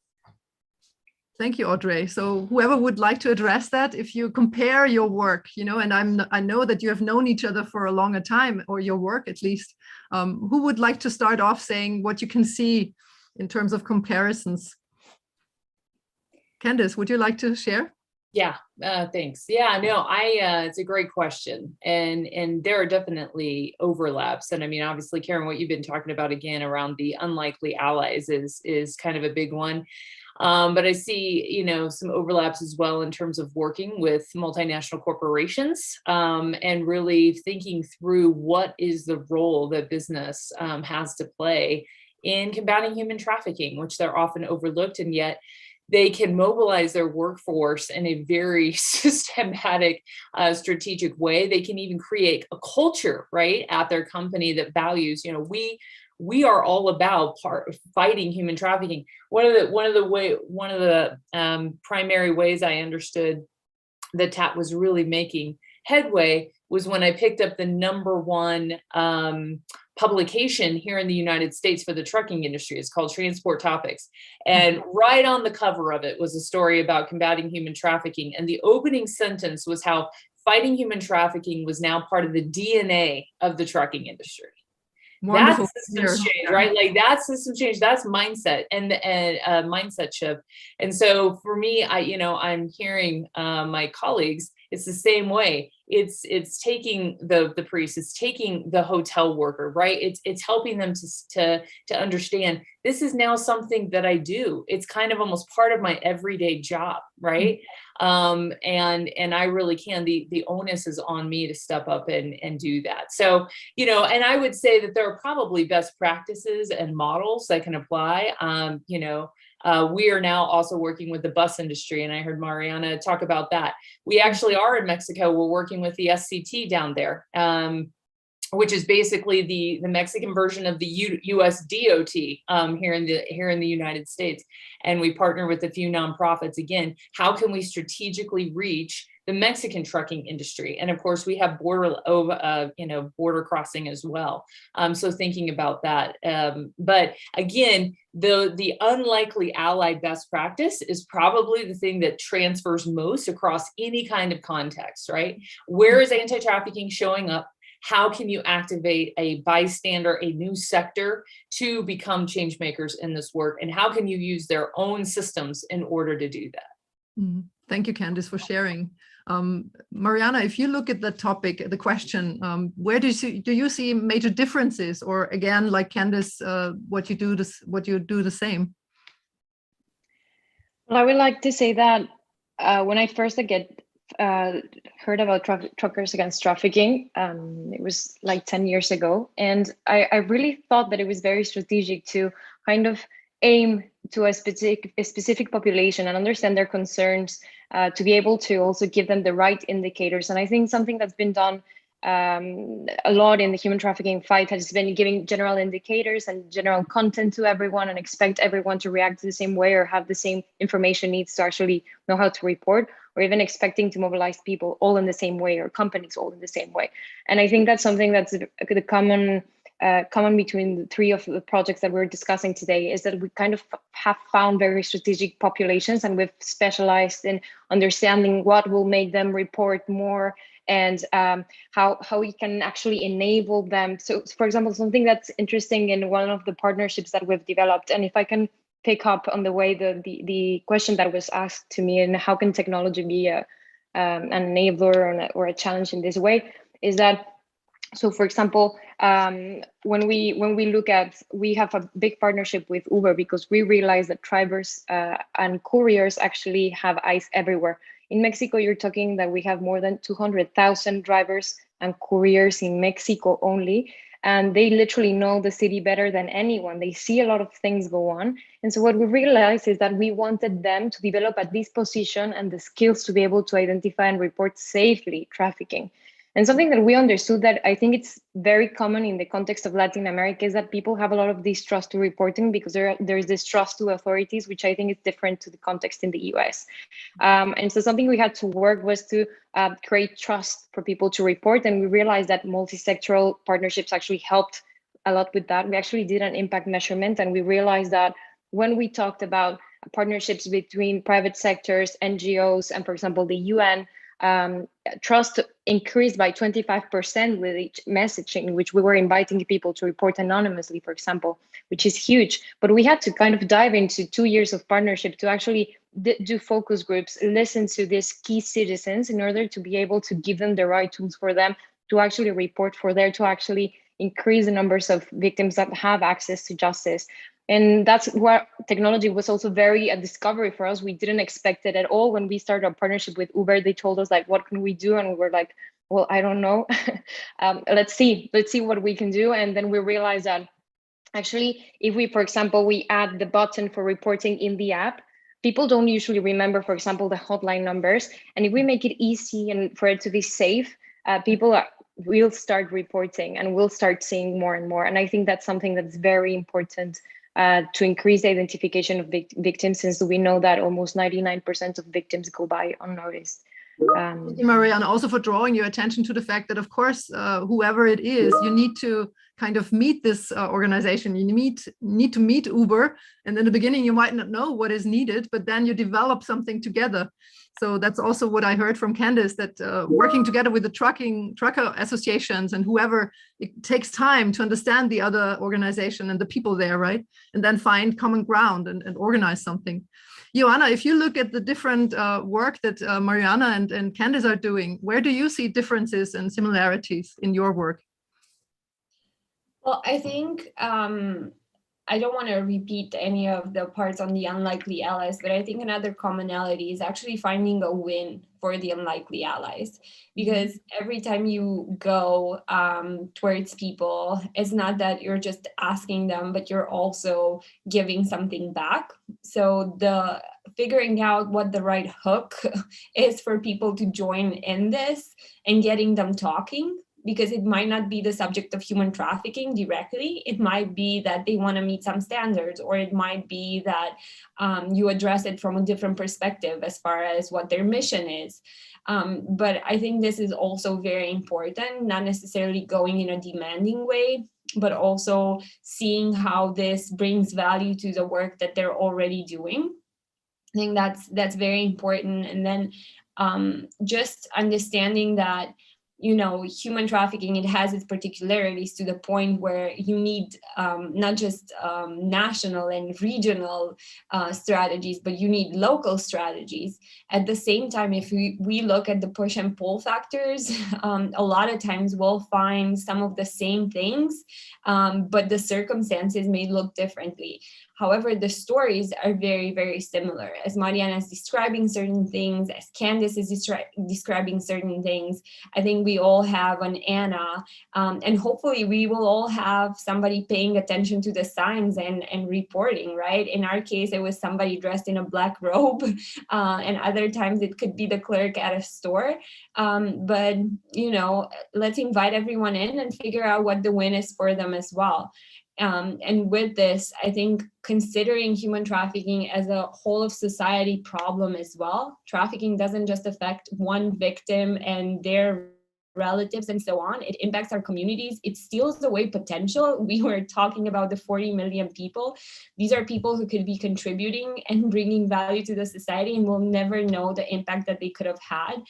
Thank you, Audrey. So whoever would like to address that, if you compare your work, and I know that you have known each other for a longer time, or your work at least, who would like to start off saying what you can see in terms of comparisons? Candice, would you like to share? Yeah, thanks. Yeah, no, it's a great question. And there are definitely overlaps. And I mean, obviously, Karin, what you've been talking about again around the unlikely allies is kind of a big one. But I see, some overlaps as well in terms of working with multinational corporations, and really thinking through what is the role that business has to play in combating human trafficking, which they're often overlooked, and yet they can mobilize their workforce in a very systematic, strategic way. They can even create a culture, right, at their company that values, we are all about fighting human trafficking. One of the primary ways I understood that TAP was really making headway was when I picked up the #1 publication here in the United States for the trucking industry. It's called Transport Topics. And right on the cover of it was a story about combating human trafficking. And the opening sentence was how fighting human trafficking was now part of the DNA of the trucking industry. Wonderful. That's systems change, right? Like that's system change, that's mindset and mindset shift. And so for me, I'm hearing my colleagues, it's the same way. It's taking the priest, it's taking the hotel worker, right? It's helping them to understand this is now something that I do. It's kind of almost part of my everyday job, right? And I really can. The onus is on me to step up and do that. So, and I would say that there are probably best practices and models that can apply. We are now also working with the bus industry, and I heard Mariana talk about that. We actually are in Mexico. We're working with the SCT down there, which is basically the Mexican version of the U.S. DOT here in the United States. And we partner with a few nonprofits. Again, how can we strategically reach the Mexican trucking industry. And of course, we have border crossing as well. So thinking about that. But again, the unlikely ally best practice is probably the thing that transfers most across any kind of context, right? Where is anti-trafficking showing up? How can you activate a bystander, a new sector to become change makers in this work? And how can you use their own systems in order to do that? Thank you, Candice, for sharing. Mariana, if you look at the topic, the question, where do you see major differences, or again, like Candice, what you do the same? Well, I would like to say that when I first heard about truckers against trafficking, it was like 10 years ago, and I really thought that it was very strategic to kind of aim to a specific population and understand their concerns, to be able to also give them the right indicators. And I think something that's been done a lot in the human trafficking fight has been giving general indicators and general content to everyone, and expect everyone to react the same way or have the same information needs to actually know how to report, or even expecting to mobilize people all in the same way, or companies all in the same way. And I think that's something that's the common between the three of the projects that we're discussing today, is that we kind of have found very strategic populations, and we've specialized in understanding what will make them report more, and how we can actually enable them. So, for example, something that's interesting in one of the partnerships that we've developed, and if I can pick up on the way the question that was asked to me, and how can technology be an enabler or a challenge in this way, is that, so for example, when we look at, we have a big partnership with Uber, because we realize that drivers and couriers actually have eyes everywhere. In Mexico, you're talking that we have more than 200,000 drivers and couriers in Mexico only, and they literally know the city better than anyone. They see a lot of things go on. And so what we realized is that we wanted them to develop at this position and the skills to be able to identify and report safely trafficking. And something that we understood, that I think it's very common in the context of Latin America, is that people have a lot of distrust to reporting, because there's this trust to authorities, which I think is different to the context in the US. And so something we had to work was to create trust for people to report. And we realized that multi-sectoral partnerships actually helped a lot with that. We actually did an impact measurement, and we realized that when we talked about partnerships between private sectors, NGOs, and for example, the UN, trust increased by 25% with each messaging, which we were inviting people to report anonymously, for example, which is huge. But we had to kind of dive into 2 years of partnership to actually do focus groups, listen to these key citizens in order to be able to give them the right tools for them to actually report, for there to actually increase the numbers of victims that have access to justice. And that's where technology was also a discovery for us. We didn't expect it at all. When we started our partnership with Uber, they told us, like, what can we do? And we were like, well, I don't know. Let's see what we can do. And then we realized that actually, if we, for example, we add the button for reporting in the app, people don't usually remember, for example, the hotline numbers. And if we make it easy and for it to be safe, people will start reporting, and we'll start seeing more and more. And I think that's something that's very important to increase the identification of victims, since we know that almost 99% of victims go by unnoticed. Thank you, Mariana, also for drawing your attention to the fact that, of course, whoever it is, you need to kind of meet this organization. You need to meet Uber, and in the beginning you might not know what is needed, but then you develop something together. So that's also what I heard from Candice, that working together with the trucker associations and whoever, it takes time to understand the other organization and the people there, right? And then find common ground and organize something. Joanna, if you look at the different work that Mariana and Candice are doing, where do you see differences and similarities in your work? Well, I think I don't want to repeat any of the parts on the unlikely allies, but I think another commonality is actually finding a win for the unlikely allies, because every time you go towards people, it's not that you're just asking them, but you're also giving something back. So the figuring out what the right hook is for people to join in this and getting them talking because it might not be the subject of human trafficking directly. It might be that they want to meet some standards, or it might be that you address it from a different perspective as far as what their mission is. But I think this is also very important, not necessarily going in a demanding way, but also seeing how this brings value to the work that they're already doing. I think that's very important. And then just understanding that, you know, human trafficking, it has its particularities to the point where you need not just national and regional strategies, but you need local strategies. At the same time, if we look at the push and pull factors, a lot of times we'll find some of the same things, but the circumstances may look differently. However, the stories are very, very similar. As Mariana is describing certain things, as Candice is describing certain things, I think we all have an Anna, and hopefully we will all have somebody paying attention to the signs and reporting, right? In our case, it was somebody dressed in a black robe, and other times it could be the clerk at a store. But, you know, let's invite everyone in and figure out what the win is for them as well. And with this, I think considering human trafficking as a whole of society problem as well, trafficking doesn't just affect one victim and their relatives and so on. It impacts our communities. It steals away potential. We were talking about the 40 million people. These are people who could be contributing and bringing value to the society, and will never know the impact that they could have had.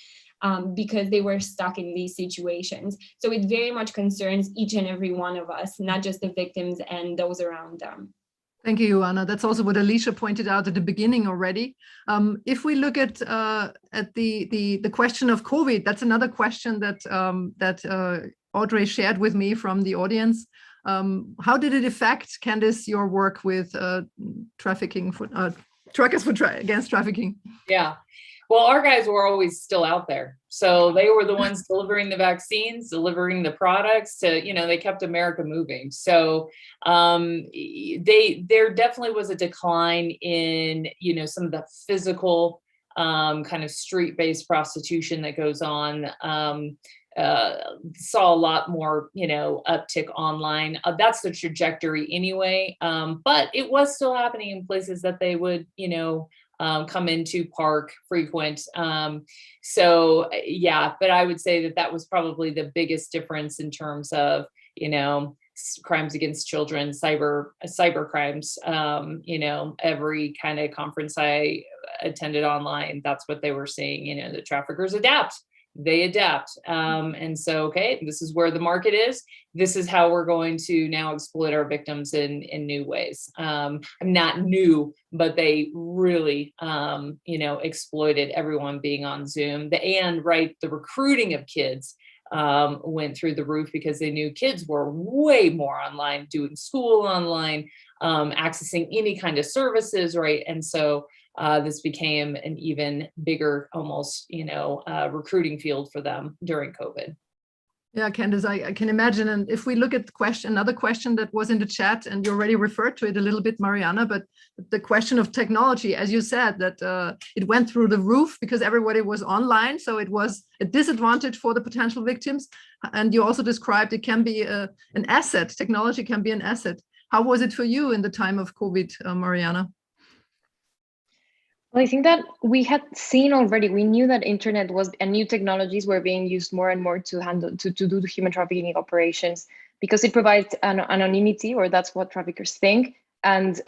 Because they were stuck in these situations. So it very much concerns each and every one of us, not just the victims and those around them. Thank you, Joanna. That's also what Alicia pointed out at the beginning already. If we look at the question of COVID, that's another question that Audrey shared with me from the audience. How did it affect, Candice, your work with trafficking for truckers against trafficking? Yeah. Well, our guys were always still out there. So they were the ones delivering the vaccines, delivering the products to, you know, they kept America moving. So there definitely was a decline in, you know, some of the physical kind of street-based prostitution that goes on. Saw a lot more, you know, uptick online. That's the trajectory anyway. But it was still happening in places that they would, you know, come into, park, frequent. So yeah, but I would say that was probably the biggest difference in terms of, you know, crimes against children, cyber crimes. You know, every kind of conference I attended online, that's what they were saying. You know, the traffickers adapt. They adapt. And so, okay, this is where the market is. This is how we're going to now exploit our victims in new ways. Not new, but they really, you know, exploited everyone being on Zoom. The recruiting of kids went through the roof because they knew kids were way more online, doing school online, accessing any kind of services, right? And so this became an even bigger, almost, you know, recruiting field for them during COVID. Yeah, Candice, I can imagine. And if we look at another question that was in the chat, and you already referred to it a little bit, Mariana, but the question of technology, as you said, that it went through the roof because everybody was online. So it was a disadvantage for the potential victims. And you also described it can be an asset. Technology can be an asset. How was it for you in the time of COVID, Mariana? Well, I think that we had seen already, we knew that internet was, and new technologies were being used more and more to do the human trafficking operations, because it provides anonymity, or that's what traffickers think. And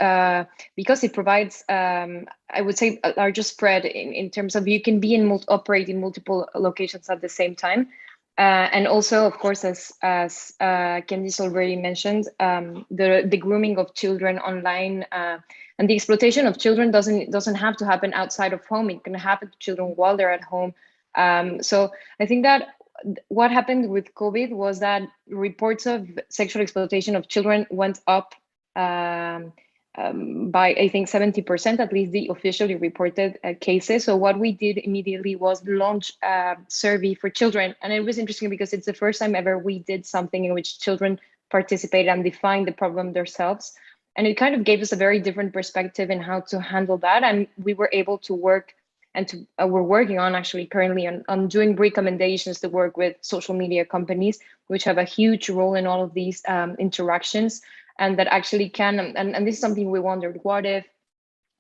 because it provides, I would say, a larger spread in terms of you can be operate in multiple locations at the same time. And also, of course, as Candice already mentioned, the grooming of children online and the exploitation of children doesn't have to happen outside of home. It can happen to children while they're at home. So I think that what happened with COVID was that reports of sexual exploitation of children went up by, I think, 70%, at least the officially reported cases. So what we did immediately was launch a survey for children. And it was interesting because it's the first time ever we did something in which children participated and defined the problem themselves. And it kind of gave us a very different perspective in how to handle that. And we were able to work And we're working on actually currently on doing recommendations to work with social media companies, which have a huge role in all of these interactions, and that actually can, and this is something we wondered, what if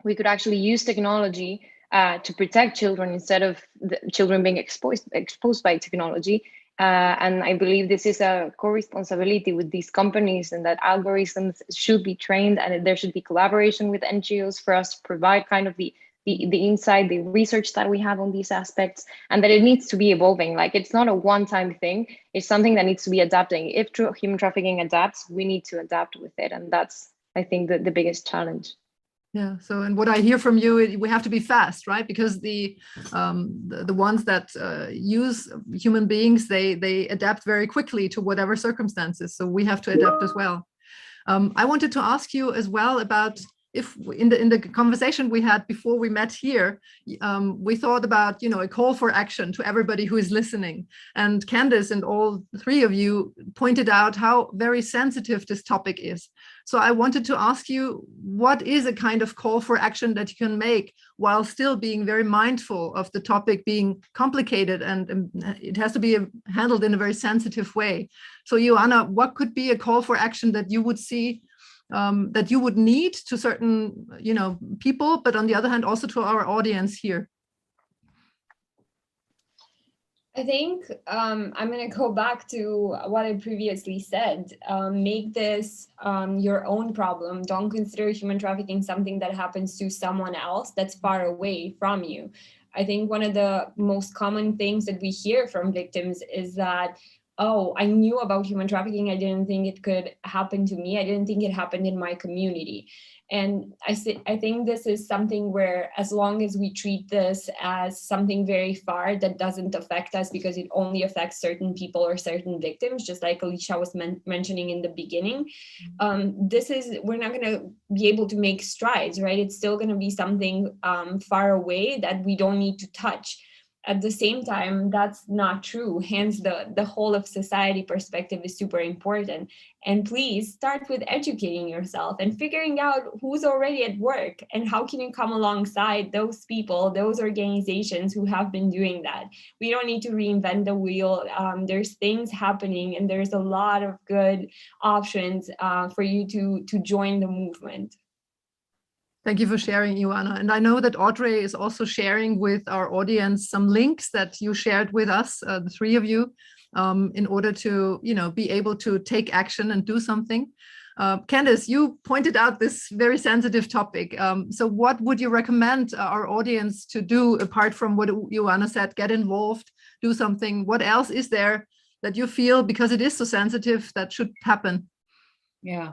we could actually use technology to protect children instead of the children being exposed by technology. And I believe this is a core responsibility with these companies, and that algorithms should be trained, and there should be collaboration with NGOs for us to provide kind of the insight, the research that we have on these aspects, and that it needs to be evolving. Like, it's not a one-time thing, it's something that needs to be adapting. If human trafficking adapts, we need to adapt with it. And that's, I think, the biggest challenge. Yeah. So, and what I hear from you, we have to be fast, right? Because the ones that use human beings, they adapt very quickly to whatever circumstances. So we have to adapt as well. I wanted to ask you as well about, if in the conversation we had before we met here, we thought about, a call for action to everybody who is listening. And Candice and all three of you pointed out how very sensitive this topic is. So I wanted to ask you, what is a kind of call for action that you can make while still being very mindful of the topic being complicated, and it has to be handled in a very sensitive way. So Joanna, what could be a call for action that you would see, that you would need to certain, people, but on the other hand, also to our audience here? I think I'm going to go back to what I previously said. Make this your own problem. Don't consider human trafficking something that happens to someone else that's far away from you. I think one of the most common things that we hear from victims is that, oh, I knew about human trafficking. I didn't think it could happen to me. I didn't think it happened in my community. And I think this is something where, as long as we treat this as something very far that doesn't affect us because it only affects certain people or certain victims, just like Alicia was mentioning in the beginning, we're not going to be able to make strides, right? It's still going to be something far away that we don't need to touch. At the same time, that's not true. Hence, the whole of society perspective is super important. And please start with educating yourself and figuring out who's already at work and how can you come alongside those people, those organizations who have been doing that. We don't need to reinvent the wheel. There's things happening, and there's a lot of good options for you to join the movement. Thank you for sharing, Ioana. And I know that Audrey is also sharing with our audience some links that you shared with us, the three of you, in order to, be able to take action and do something. Candice, you pointed out this very sensitive topic. So what would you recommend our audience to do, apart from what Ioana said, get involved, do something? What else is there that you feel, because it is so sensitive, that should happen? Yeah.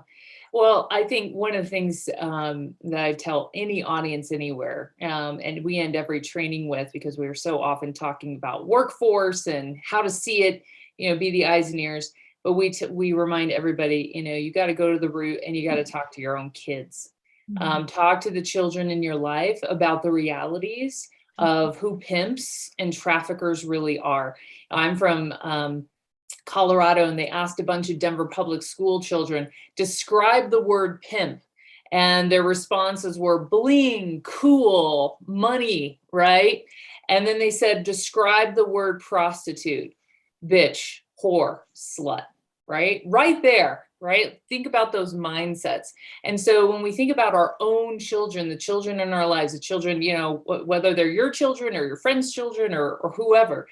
Well, I think one of the things that I tell any audience anywhere, and we end every training with, because we are so often talking about workforce and how to see it, be the eyes and ears. But we remind everybody, you got to go to the root, and you got to talk to your own kids. Talk to the children in your life about the realities of who pimps and traffickers really are. I'm from Colorado, and they asked a bunch of Denver public school children, describe the word pimp. And their responses were bling, cool, money, right? And then they said, describe the word prostitute, bitch, whore, slut, right? Right there, right? Think about those mindsets. And so when we think about our own children, the children in our lives, the children, whether they're your children or your friends' children or whoever,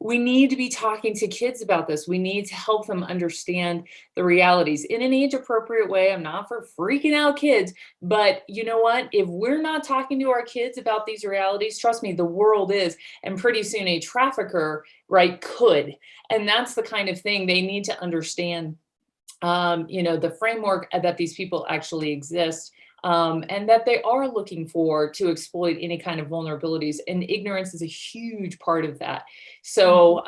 we need to be talking to kids about this. We need to help them understand the realities in an age-appropriate way. I'm not for freaking out kids, but you know what? If we're not talking to our kids about these realities, trust me, the world is, and pretty soon a trafficker, right, could. And that's the kind of thing they need to understand, the framework that these people actually exist. And that they are looking for to exploit any kind of vulnerabilities, and ignorance is a huge part of that. So,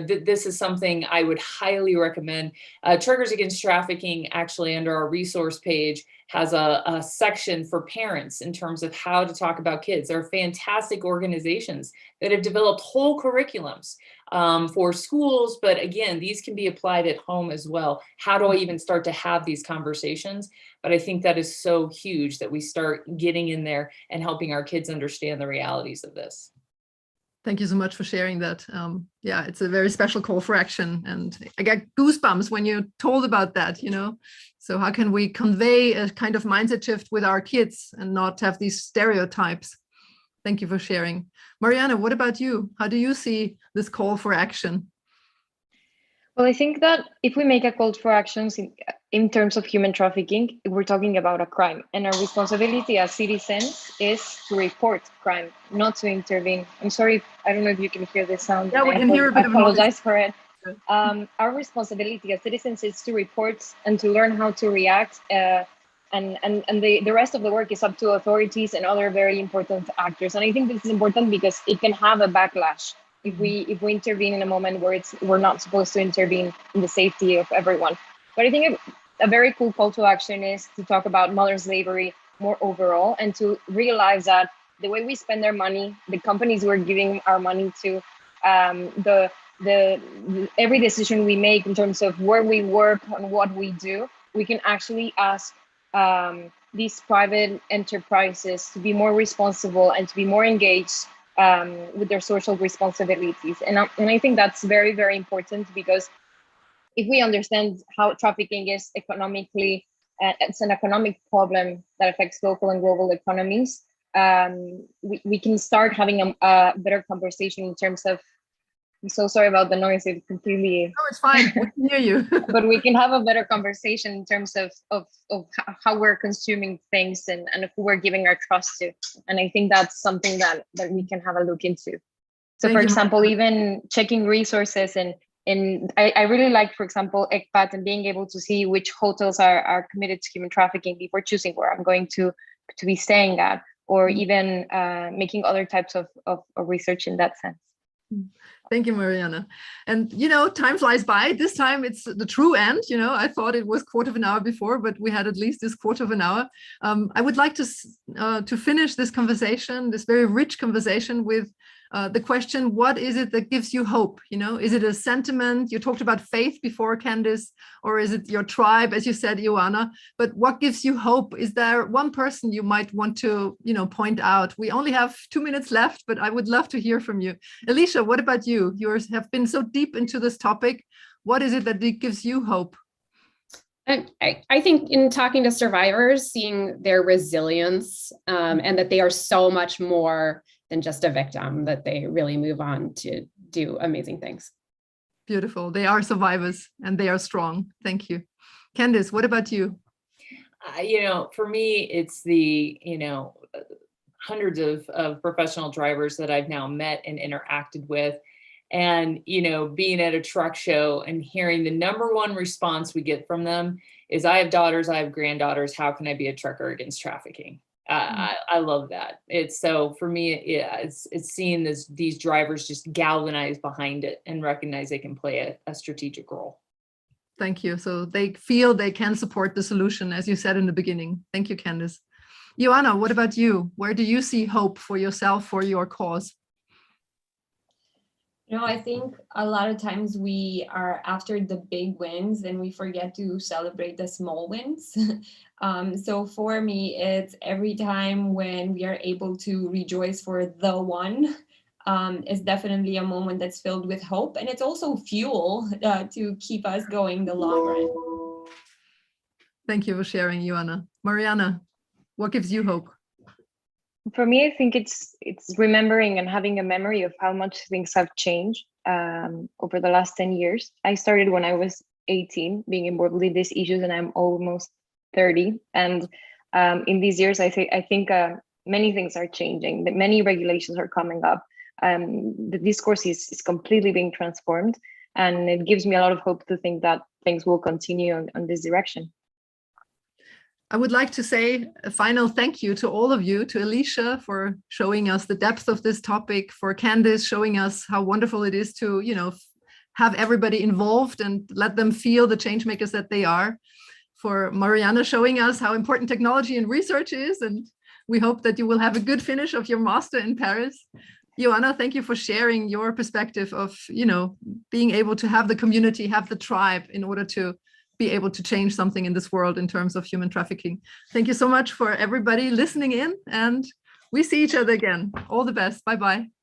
this is something I would highly recommend. Triggers Against Trafficking, actually under our resource page, has a section for parents in terms of how to talk about kids. There are fantastic organizations that have developed whole curriculums for schools, but again, these can be applied at home as well. How do I even start to have these conversations? But I think that is so huge that we start getting in there and helping our kids understand the realities of this. Thank you so much for sharing that. Yeah, it's a very special call for action. And I got goosebumps when you told about that, So how can we convey a kind of mindset shift with our kids and not have these stereotypes? Thank you for sharing. Mariana, what about you? How do you see this call for action? Well, I think that if we make a call for actions in terms of human trafficking, we're talking about a crime. And our responsibility as citizens is to report crime, not to intervene. I'm sorry, I don't know if you can hear the sound. Yeah, we can hear a bit of noise. I apologize for it. Our responsibility as citizens is to report and to learn how to react. And the rest of the work is up to authorities and other very important actors. And I think this is important because it can have a backlash if we intervene in a moment where we're not supposed to intervene in the safety of everyone. But I think a very cool call to action is to talk about modern slavery more overall, and to realize that the way we spend our money, the companies we're giving our money to, every decision we make in terms of where we work and what we do, we can actually ask these private enterprises to be more responsible and to be more engaged with their social responsibilities. And I think that's very, very important, because if we understand how trafficking is economically, it's an economic problem that affects local and global economies, we can start having a better conversation in terms of, I'm so sorry about the noise, it completely... No, it's fine, I can hear you. But we can have a better conversation in terms of how we're consuming things and who we're giving our trust to. And I think that's something that we can have a look into. So for example, even checking resources, and I really like, for example, ECPAT, and being able to see which hotels are committed to human trafficking before choosing where I'm going to be staying at, or even making other types of research in that sense. Thank you, Mariana. And, time flies by. This time it's the true end. I thought it was quarter of an hour before, but we had at least this quarter of an hour. I would like to finish this conversation, this very rich conversation, with the question, what is it that gives you hope? Is it a sentiment? You talked about faith before, Candice, or is it your tribe, as you said, Ioana? But what gives you hope? Is there one person you might want to, point out? We only have 2 minutes left, but I would love to hear from you. Alicia, what about you? You have been so deep into this topic. What is it that gives you hope? I think in talking to survivors, seeing their resilience, and that they are so much more than just a victim, that they really move on to do amazing things. Beautiful. They are survivors and they are strong. Thank you. Candice, what about you? For me, it's the, hundreds of professional drivers that I've now met and interacted with. And, being at a truck show and hearing the number one response we get from them is, I have daughters, I have granddaughters. How can I be a trucker against trafficking? I love that. It's so, for me, it's seeing these drivers just galvanize behind it and recognize they can play a strategic role. Thank you. So they feel they can support the solution, as you said in the beginning. Thank you, Candice. Ioana, what about you? Where do you see hope for yourself, for your cause? I think a lot of times we are after the big wins and we forget to celebrate the small wins. So for me, it's every time when we are able to rejoice for the one, is definitely a moment that's filled with hope. And it's also fuel to keep us going the long run. Thank you for sharing, Ioana. Mariana, what gives you hope? For me, I think it's remembering and having a memory of how much things have changed over the last 10 years. I started when I was 18, being involved with these issues, and I'm almost 30. And in these years, I think many things are changing. That many regulations are coming up. The discourse is completely being transformed, and it gives me a lot of hope to think that things will continue on this direction. I would like to say a final thank you to all of you, to Alicia for showing us the depth of this topic, for Candice showing us how wonderful it is to, have everybody involved and let them feel the change makers that they are. for Mariana showing us how important technology and research is. And we hope that you will have a good finish of your master in Paris. Joanna, thank you for sharing your perspective of, being able to have the community, have the tribe in order to be able to change something in this world in terms of human trafficking. Thank you so much for everybody listening in, and we see each other again. All the best. Bye-bye.